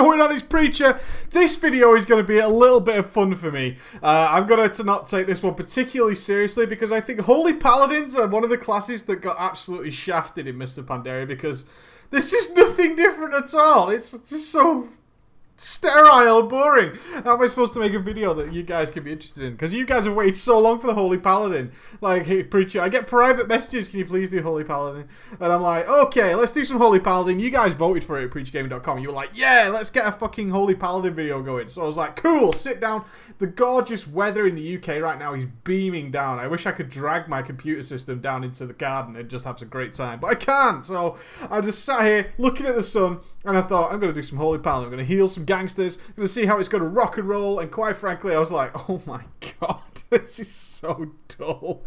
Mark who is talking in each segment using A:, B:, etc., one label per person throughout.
A: going on? It's Preacher. This video is going to be a little bit of fun for me. I'm going to not take this one particularly seriously because I think Holy Paladins are one of the classes that got absolutely shafted in Mr. Pandaria because there's just nothing different at all. It's just so sterile and boring. How am I supposed to make a video that you guys can be interested in? Because you guys have waited so long for the Holy Paladin. Like, hey, Preacher, I get private messages, can you please do Holy Paladin? And I'm like, okay, let's do some Holy Paladin. You guys voted for it at preachgaming.com. You were like, yeah, let's get a fucking Holy Paladin video going. So I was like, cool, sit down. The gorgeous weather in the UK right now is beaming down. I wish I could drag my computer system down into the garden and just have some great time. But I can't. So I just sat here looking at the sun and I thought, I'm going to do some Holy Paladin. I'm going to heal some gangsters. I'm going to see how it's going to rock and roll. And quite frankly, I was like, oh my god, this is so dull.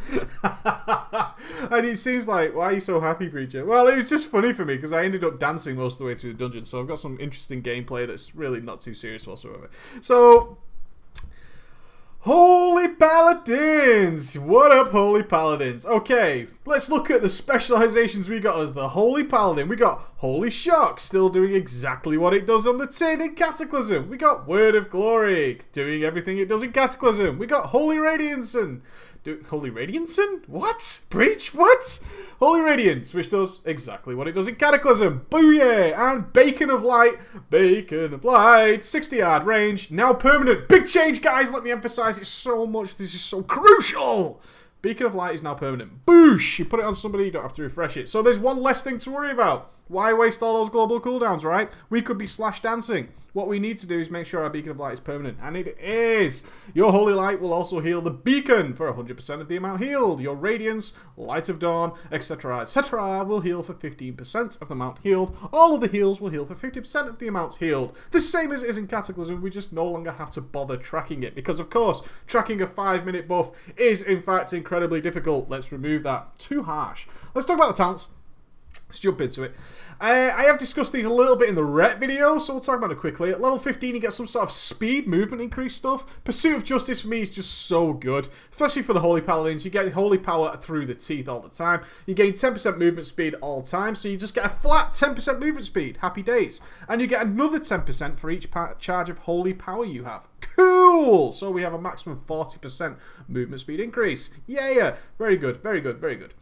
A: And it seems like, why are you so happy, Preacher? Well, it was just funny for me because I ended up dancing most of the way through the dungeon. So I've got some interesting gameplay that's really not too serious whatsoever. So, Holy Paladins! What up, Holy Paladins? Okay, let's look at the specializations we got as the Holy Paladin. We got Holy Shock, still doing exactly what it does on the tin in Cataclysm. We got Word of Glory, doing everything it does in Cataclysm. We got Holy Radiance and... Holy Radiance? What? Breach? What? Holy Radiance, which does exactly what it does in Cataclysm. Booyah! And Beacon of Light. Beacon of Light. 60-yard range. Now permanent. Big change, guys. Let me emphasize it so much. This is so crucial. Beacon of Light is now permanent. Boosh! You put it on somebody, you don't have to refresh it. So there's one less thing to worry about. Why waste all those global cooldowns, right? We could be slash dancing. What we need to do is make sure our Beacon of Light is permanent. And it is. Your Holy Light will also heal the Beacon for 100% of the amount healed. Your Radiance, Light of Dawn, etc., will heal for 15% of the amount healed. All of the heals will heal for 50% of the amount healed. The same as it is in Cataclysm, we just no longer have to bother tracking it. Because, of course, tracking a 5-minute buff is, in fact, incredibly difficult. Let's remove that. Too harsh. Let's talk about the talents. Let's jump into it. I have discussed these a little bit in the rep video, so we'll talk about it quickly. At level 15, you get some sort of speed, movement increase stuff. Pursuit of Justice for me is just so good, especially for the Holy Paladins. You get Holy Power through the teeth all the time. You gain 10% movement speed all the time, so you just get a flat 10% movement speed. Happy days. And you get another 10% for each charge of Holy Power you have. Cool! So we have a maximum 40% movement speed increase. Yeah, very good, very good, very good.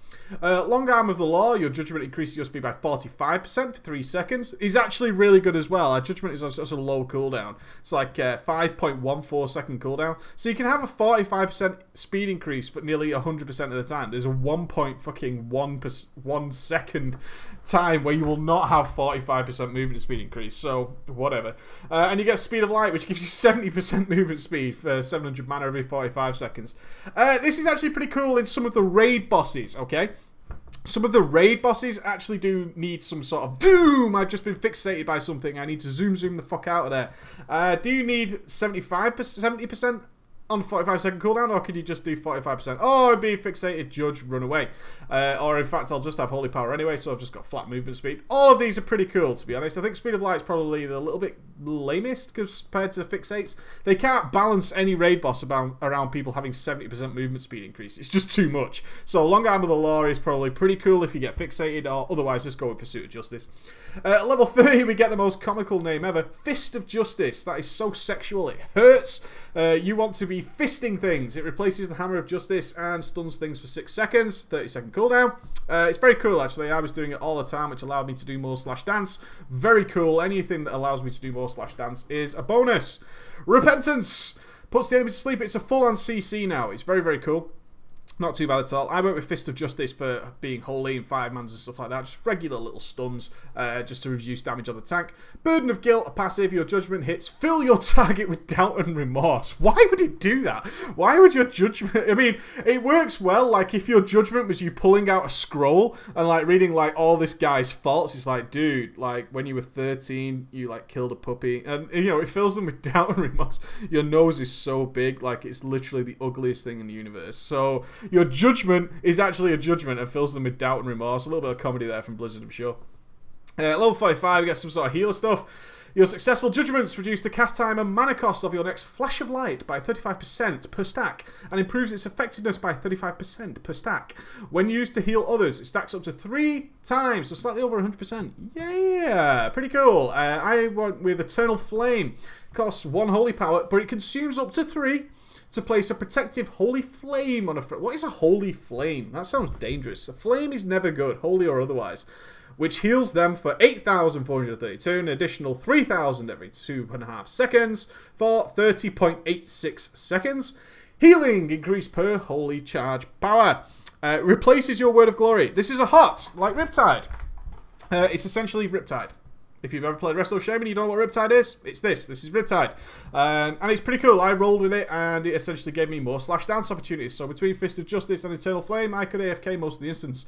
A: Long Arm of the Law, your Judgment increases your speed by 45% for 3 seconds. Is actually really good as well. Our Judgment is on such a low cooldown. It's like 5.14 second cooldown. So you can have a 45% speed increase for nearly 100% of the time. There's a 1.1 second time where you will not have 45% movement speed increase. So, whatever. And you get Speed of Light, which gives you 70% movement speed for 700 mana every 45 seconds. This is actually pretty cool in some of the raid bosses, okay? Some of the raid bosses actually do need some sort of doom. I've just been fixated by something. I need to zoom the fuck out of there. Do you need 70% on 45-second cooldown, or could you just do 45%? Oh, be fixated, judge, run away. Or in fact, I'll just have Holy Power anyway, so I've just got flat movement speed. All of these are pretty cool, to be honest. I think Speed of Light is probably a little bit lamest compared to the fixates. They can't balance any raid boss around people having 70% movement speed increase. It's just too much. So Long Arm of the Law is probably pretty cool if you get fixated, or otherwise just go with Pursuit of Justice. At level 30, we get the most comical name ever, Fist of Justice. That is so sexual, it hurts. You want to be fisting things. It replaces the Hammer of Justice and stuns things for 6 seconds, 30-second cooldown. It's very cool, actually. I was doing it all the time, which allowed me to do more slash dance. Very cool. Anything that allows me to do more slash dance is a bonus. Repentance puts the enemy to sleep. It's a full-on CC now. It's very, very cool. Not too bad at all. I went with Fist of Justice for being holy and 5-mans and stuff like that. Just regular little stuns, just to reduce damage on the tank. Burden of Guilt, a passive. Your judgment hits. Fill your target with doubt and remorse. Why would it do that? Why would your judgment... I mean, it works well. Like, if your judgment was you pulling out a scroll and, like, reading, like, all this guy's faults, it's like, dude, like, when you were 13, you, like, killed a puppy. And, you know, it fills them with doubt and remorse. Your nose is so big. Like, it's literally the ugliest thing in the universe. So... your judgment is actually a judgment and fills them with doubt and remorse. A little bit of comedy there from Blizzard, I'm sure. Level 45, we get some sort of healer stuff. Your successful judgments reduce the cast time and mana cost of your next Flash of Light by 35% per stack and improves its effectiveness by 35% per stack. When used to heal others, it stacks up to 3 times, so slightly over 100%. Yeah, pretty cool. I went with Eternal Flame. Costs 1 holy power, but it consumes up to 3 to place a protective holy flame on a... What is a holy flame? That sounds dangerous. A flame is never good, holy or otherwise. Which heals them for 8,432, an additional 3,000 every 2.5 seconds for 30.86 seconds. Healing increase per holy charge power. Replaces your Word of Glory. This is a hot, like Riptide. It's essentially Riptide. If you've ever played Resto Shaman, you don't know what Riptide is? It's this. This is Riptide. And it's pretty cool. I rolled with it, and it essentially gave me more slash dance opportunities. So between Fist of Justice and Eternal Flame, I could AFK most of the instance.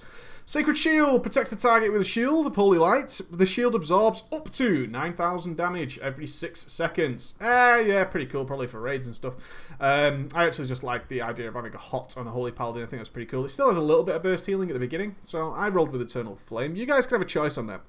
A: Sacred Shield protects the target with a shield of Holy Light. The shield absorbs up to 9,000 damage every 6 seconds. Yeah, pretty cool, probably for raids and stuff. I actually just like the idea of having a hot on a Holy Paladin. I think that's pretty cool. It still has a little bit of burst healing at the beginning, so I rolled with Eternal Flame. You guys can have a choice on that.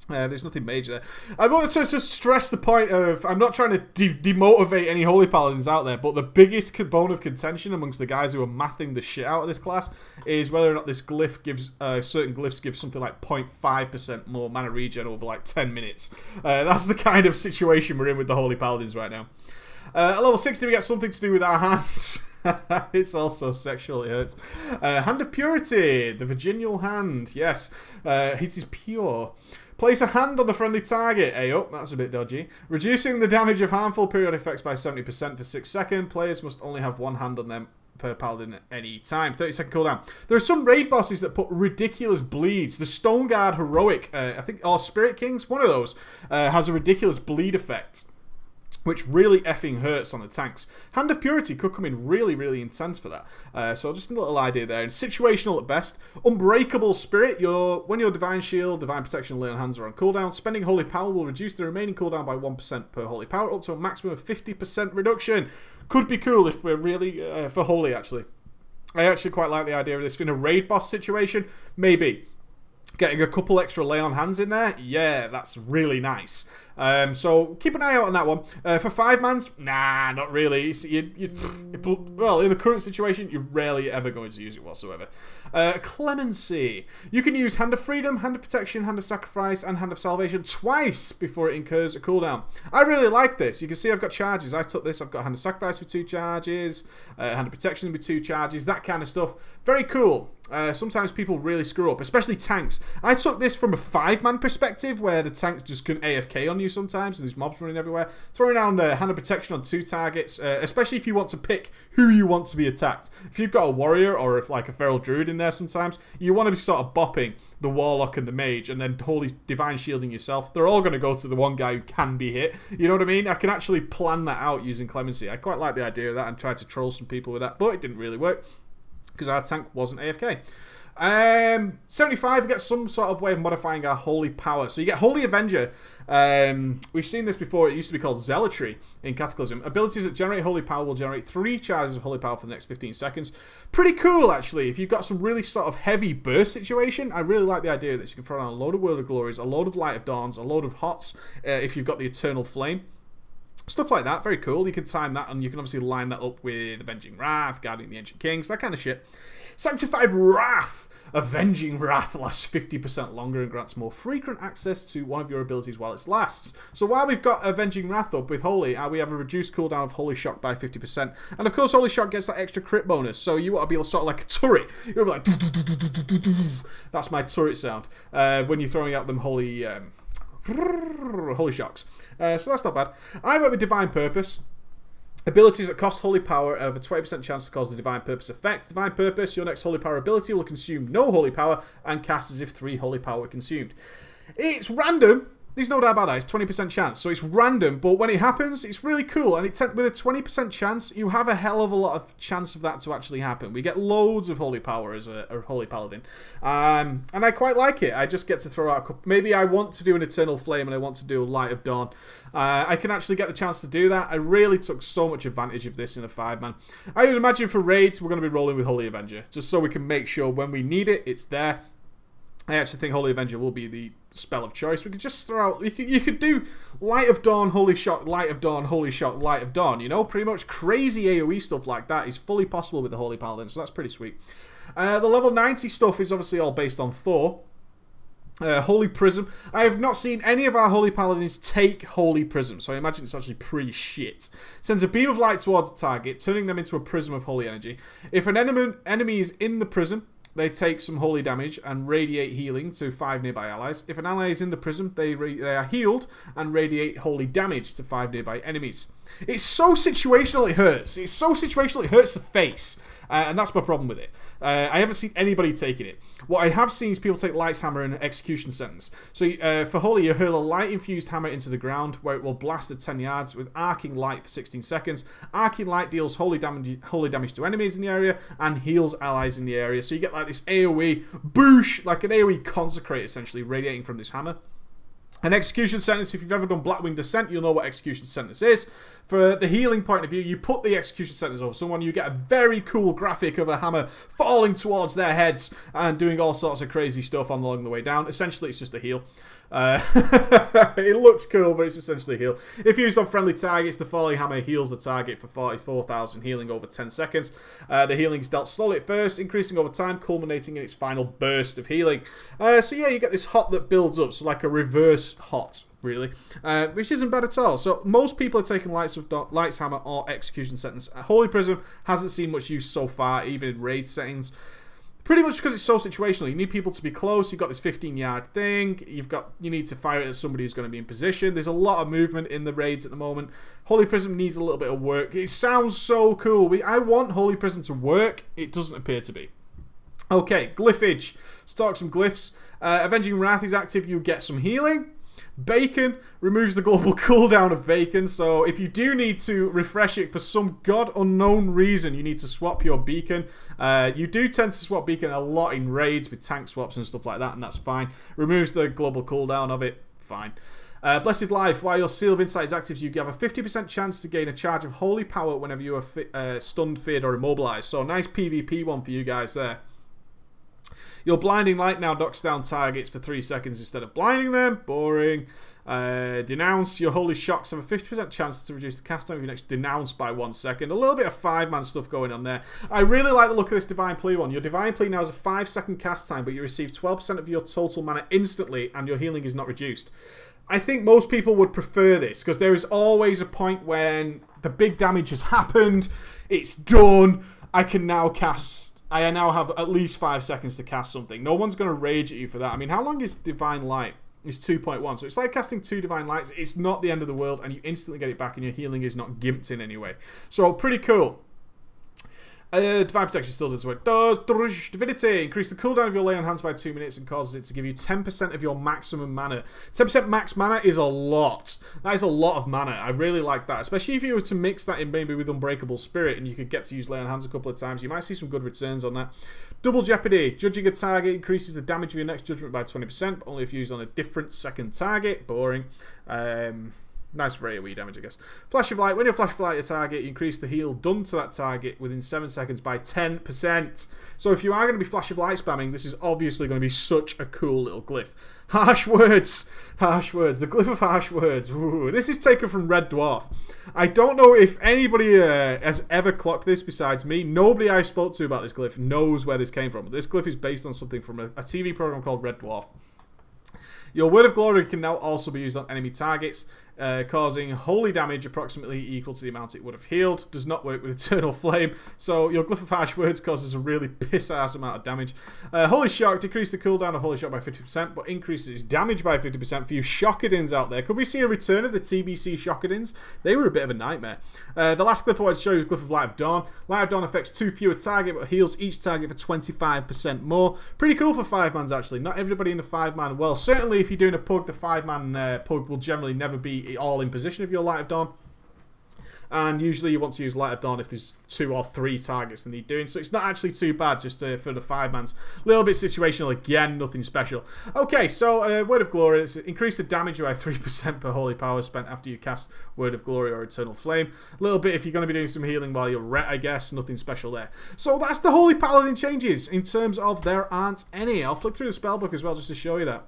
A: There's nothing major there. I wanted to just stress the point of, I'm not trying to demotivate any Holy Paladins out there, but the biggest bone of contention amongst the guys who are mathing the shit out of this class is whether or not this glyph gives, certain glyphs give something like 0.5% more mana regen over like 10 minutes. That's the kind of situation we're in with the Holy Paladins right now. At level 60 we get something to do with our hands. It's also sexual, it hurts. Hand of Purity, the virginal hand, yes. It is pure. Place a hand on the friendly target. Ayo, that's a bit dodgy. Reducing the damage of harmful periodic effects by 70% for 6 seconds. Players must only have 1 hand on them per paladin at any time. 30-second cooldown. There are some raid bosses that put ridiculous bleeds. The Stone Guard Heroic, I think, or Spirit Kings, one of those, has a ridiculous bleed effect, which really effing hurts on the tanks. Hand of Purity could come in really, really intense for that. So just a little idea there. And situational at best. Unbreakable Spirit. When your Divine Shield, Divine Protection, and Lay on Hands are on cooldown, spending Holy Power will reduce the remaining cooldown by 1% per Holy Power, up to a maximum of 50% reduction. Could be cool if we're really... for Holy, actually. I actually quite like the idea of this. In a raid boss situation, maybe. Getting a couple extra Lay on Hands in there, yeah, that's really nice. So keep an eye out on that one. For 5-mans, nah, not really. Well, in the current situation, you're rarely ever going to use it whatsoever. Clemency. You can use Hand of Freedom, Hand of Protection, Hand of Sacrifice, and Hand of Salvation twice before it incurs a cooldown. I really like this. You can see I've got charges. I took this. I've got Hand of Sacrifice with 2 charges, Hand of Protection with 2 charges, that kind of stuff. Very cool. Sometimes people really screw up, especially tanks. I took this from a 5-man perspective, where the tanks just couldn't AFK on you sometimes, and there's mobs running everywhere. Throwing down Hand of Protection on 2 targets, especially if you want to pick who you want to be attacked. If you've got a warrior or if like a feral druid in there sometimes, you want to be sort of bopping the warlock and the mage, and then holy divine shielding yourself. They're all going to go to the one guy who can be hit. You know what I mean? I can actually plan that out using Clemency. I quite like the idea of that and try to troll some people with that, but it didn't really work because our tank wasn't AFK. 75, we get some sort of way of modifying our holy power. So you get Holy Avenger. We've seen this before. It used to be called Zealotry in Cataclysm. Abilities that generate holy power will generate 3 charges of holy power for the next 15 seconds. Pretty cool, actually. If you've got some really sort of heavy burst situation, I really like the idea of this. You can throw down a load of World of Glories, a load of Light of Dawns, a load of Hots, if you've got the Eternal Flame. Stuff like that, very cool. You can time that, and you can obviously line that up with Avenging Wrath, Guarding the Ancient Kings, that kind of shit. Sanctified Wrath. Avenging Wrath lasts 50% longer and grants more frequent access to one of your abilities while it lasts. So while we've got Avenging Wrath up with Holy, we have a reduced cooldown of Holy Shock by 50%. And of course, Holy Shock gets that extra crit bonus, so you want to be sort of like a turret. You'll be like... That's my turret sound when you're throwing out them Holy Shocks. So that's not bad. I went with Divine Purpose. Abilities that cost holy power have a 20% chance to cause the Divine Purpose effect. Divine Purpose, your next holy power ability will consume no holy power and cast as if 3 holy power were consumed. It's random. There's no doubt about that. It's 20% chance. So it's random, but when it happens, it's really cool. And with a 20% chance, you have a hell of a lot of chance of that to actually happen. We get loads of holy power as a Holy Paladin. And I quite like it. I just get to throw out a couple. Maybe I want to do an Eternal Flame and I want to do a Light of Dawn. I can actually get the chance to do that. I really took so much advantage of this in a 5-man. I would imagine for raids, we're going to be rolling with Holy Avenger. Just so we can make sure when we need it, it's there. I actually think Holy Avenger will be the spell of choice. We could just throw out... You could do Light of Dawn, Holy Shock, Light of Dawn, Holy Shock, Light of Dawn. You know, pretty much crazy AoE stuff like that is fully possible with the Holy Paladin, so that's pretty sweet. The level 90 stuff is obviously all based on Thor. Holy Prism. I have not seen any of our Holy Paladins take Holy Prism, so I imagine it's actually pretty shit. Sends a beam of light towards the target, turning them into a prism of holy energy. If an enemy is in the prism, they take some holy damage and radiate healing to 5 nearby allies. If an ally is in the prism, they are healed and radiate holy damage to 5 nearby enemies. It's so situational it hurts. It's so situational it hurts the face. And that's my problem with it. I haven't seen anybody taking it. What I have seen is people take Light's Hammer and Execution Sentence. So for Holy, you hurl a light-infused hammer into the ground, where it will blast at 10 yards with Arcing Light for 16 seconds. Arcing Light deals holy damage to enemies in the area and heals allies in the area. So you get like this AoE boosh, like an AoE Consecrate, essentially, radiating from this hammer. An Execution Sentence, if you've ever done Blackwing Descent, you'll know what Execution Sentence is. For the healing point of view, you put the Execution Sentence over someone, you get a very cool graphic of a hammer falling towards their heads and doing all sorts of crazy stuff along the way down. Essentially, it's just a heal. It looks cool, but it's essentially a heal. If used on friendly targets, the falling hammer heals the target for 44,000 healing over 10 seconds. The healing is dealt slowly at first, increasing over time, culminating in its final burst of healing. So yeah, you get this hot that builds up, so like a reverse hot, really, which isn't bad at all. So most people are taking Light's Hammer or Execution Sentence. Holy Prism hasn't seen much use so far, even in raid settings. Pretty much because it's so situational. You need people to be close. You've got this 15-yard thing. You need to fire it at somebody who's going to be in position. There's a lot of movement in the raids at the moment. Holy Prism needs a little bit of work. It sounds so cool. I want Holy Prism to work. It doesn't appear to be. Okay, Glyphage. Let's talk some glyphs. Avenging Wrath is active. You get some healing. Bacon removes the global cooldown of Bacon, so if you do need to refresh it for some god unknown reason, you need to swap your beacon. You do tend to swap beacon a lot in raids with tank swaps and stuff like that, and that's fine. Removes the global cooldown of it, fine. Blessed Life, while your Seal of Insight is active, you have a 50% chance to gain a charge of holy power whenever you are stunned, feared, or immobilized. So a nice PvP one for you guys there. Your Blinding Light now knocks down targets for 3 seconds instead of blinding them. Boring. Denounce. Your Holy Shocks have a 50% chance to reduce the cast time of your next Denounce by 1 second. A little bit of 5-man stuff going on there. I really like the look of this Divine Plea one. Your Divine Plea now has a 5-second cast time, but you receive 12% of your total mana instantly, and your healing is not reduced. I think most people would prefer this, because there is always a point when the big damage has happened, it's done, I can now cast... I now have at least 5 seconds to cast something. No one's going to rage at you for that. I mean, how long is Divine Light? It's 2.1. So it's like casting 2 Divine Lights. It's not the end of the world, and you instantly get it back, and your healing is not gimped in any way. So, pretty cool. Divine Protection still does what it does. Divinity. Increase the cooldown of your Lay on Hands by 2 minutes and causes it to give you 10% of your maximum mana. 10% max mana is a lot. That is a lot of mana. I really like that. Especially if you were to mix that in maybe with Unbreakable Spirit and you could get to use Lay on Hands a couple of times. You might see some good returns on that. Double Jeopardy. Judging a target increases the damage of your next judgment by 20%, but only if used on a different second target. Boring. Nice for AoE damage, I guess. Flash of Light. When you flash of light a target, you increase the heal done to that target within 7 seconds by 10%. So if you are going to be Flash of Light spamming, this is obviously going to be such a cool little glyph. Harsh Words. Harsh Words. The Glyph of Harsh Words. Ooh, this is taken from Red Dwarf. I don't know if anybody has ever clocked this besides me. Nobody I spoke to about this glyph knows where this came from. This glyph is based on something from a TV program called Red Dwarf. Your Word of Glory can now also be used on enemy targets, causing holy damage approximately equal to the amount it would have healed. Does not work with Eternal Flame, so your Glyph of Harsh Words causes a really piss-ass amount of damage. Holy Shock, decrease the cooldown of Holy Shock by 50%, but increases its damage by 50% for you Shockadins out there. Could we see a return of the TBC Shockadins? They were a bit of a nightmare. The last glyph I wanted to show you is Glyph of Light of Dawn. Light of Dawn affects 2 fewer targets, but heals each target for 25% more. Pretty cool for 5-mans, actually. Not everybody in the 5-man, well, certainly if you're doing a pug, the 5-man pug will generally never be all in position of your Light of Dawn. And usually you want to use Light of Dawn if there's 2 or 3 targets that need doing. So it's not actually too bad just for the 5-mans. A little bit situational again, nothing special. Okay, so Word of Glory. It's increase the damage by 3% per holy power spent after you cast Word of Glory or Eternal Flame. A little bit if you're going to be doing some healing while you're ret, I guess. Nothing special there. So that's the Holy Paladin changes. In terms of there aren't any. I'll flick through the spellbook as well just to show you that.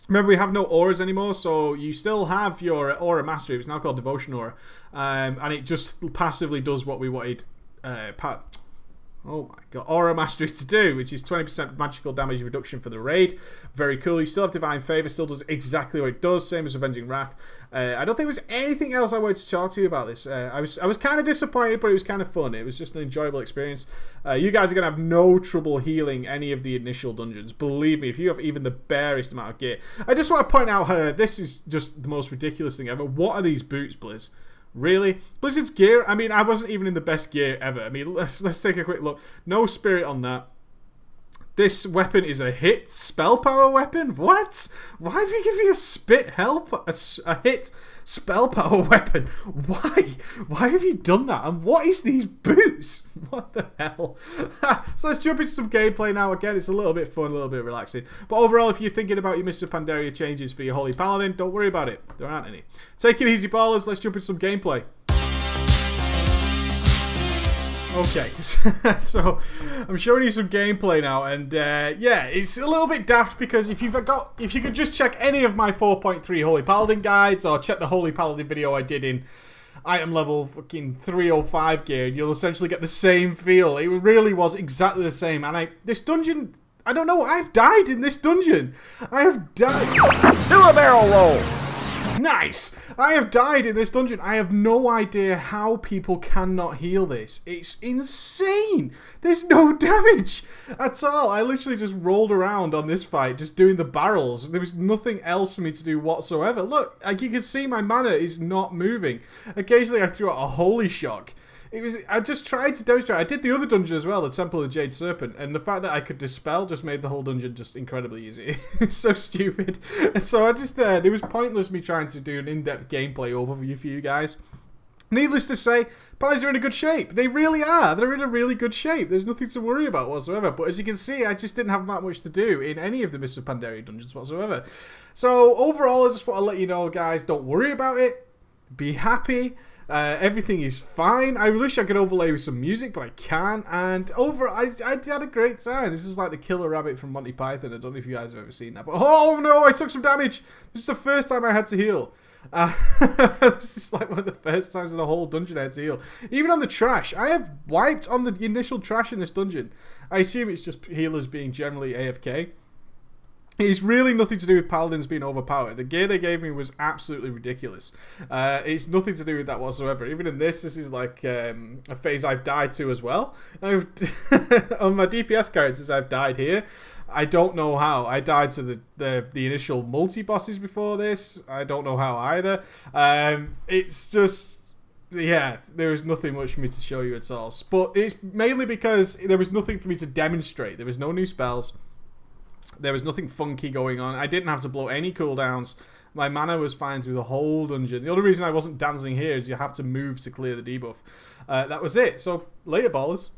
A: Remember, we have no auras anymore, so you still have your aura mastery. It's now called Devotion Aura, and it just passively does what we wanted. Oh my god, Aura Mastery to do, which is 20% magical damage reduction for the raid. Very cool. You still have Divine Favor, still does exactly what it does, same as Avenging Wrath. I don't think there was anything else I wanted to talk to you about this. I was kind of disappointed, but it was kind of fun. It was just an enjoyable experience. You guys are going to have no trouble healing any of the initial dungeons. Believe me, if you have even the barest amount of gear. I just want to point out this is just the most ridiculous thing ever. What are these boots, Blizz? Really? Blizzard's gear? I mean, I wasn't even in the best gear ever. I mean, let's take a quick look. No spirit on that. This weapon is a hit spell power weapon? What? Why have you given me a spit help? A hit spell power weapon? Why? Why have you done that? And what is these boots? What the hell? So let's jump into some gameplay now. Again, it's a little bit fun, a little bit relaxing. But overall, if you're thinking about your Mr. Pandaria changes for your Holy Paladin, don't worry about it. There aren't any. Take it easy, ballers. Let's jump into some gameplay. Okay, so I'm showing you some gameplay now, and yeah, it's a little bit daft because if you could just check any of my 4.3 Holy Paladin guides or check the Holy Paladin video I did in item level fucking 305 gear, you'll essentially get the same feel. It really was exactly the same, and this dungeon, I don't know, I've died in this dungeon. I have died.
B: Do a barrel roll.
A: Nice! I have died in this dungeon. I have no idea how people cannot heal this. It's insane! There's no damage at all. I literally just rolled around on this fight, just doing the barrels. There was nothing else for me to do whatsoever. Look, like you can see my mana is not moving. Occasionally I threw out a Holy Shock. I just tried to demonstrate. I did the other dungeon as well, the Temple of the Jade Serpent, and the fact that I could dispel just made the whole dungeon just incredibly easy. It's so stupid. And so I just, it was pointless me trying to do an in-depth gameplay overview for you guys. Needless to say, Paladins are in a good shape. They really are. They're in a really good shape. There's nothing to worry about whatsoever. But as you can see, I just didn't have that much to do in any of the Mr. Pandaria dungeons whatsoever. So overall, I just want to let you know, guys, don't worry about it. Be happy. Everything is fine. I wish I could overlay with some music, but I can't. And I had a great time. This is like the killer rabbit from Monty Python. I don't know if you guys have ever seen that. But oh no, I took some damage. This is the first time I had to heal. This is like one of the first times in the whole dungeon I had to heal. Even on the trash. I have wiped on the initial trash in this dungeon. I assume it's just healers being generally AFK. It's really nothing to do with Paladins being overpowered. The gear they gave me was absolutely ridiculous. It's nothing to do with that whatsoever. Even in this is like a phase I've died to as well. On my DPS characters, I've died here. I don't know how. I died to the initial multi-bosses before this. I don't know how either. It's just... yeah, there was nothing much for me to show you at all. But it's mainly because there was nothing for me to demonstrate. There was no new spells. There was nothing funky going on. I didn't have to blow any cooldowns. My mana was fine through the whole dungeon. The only reason I wasn't dancing here is you have to move to clear the debuff. That was it. So, later, ballers.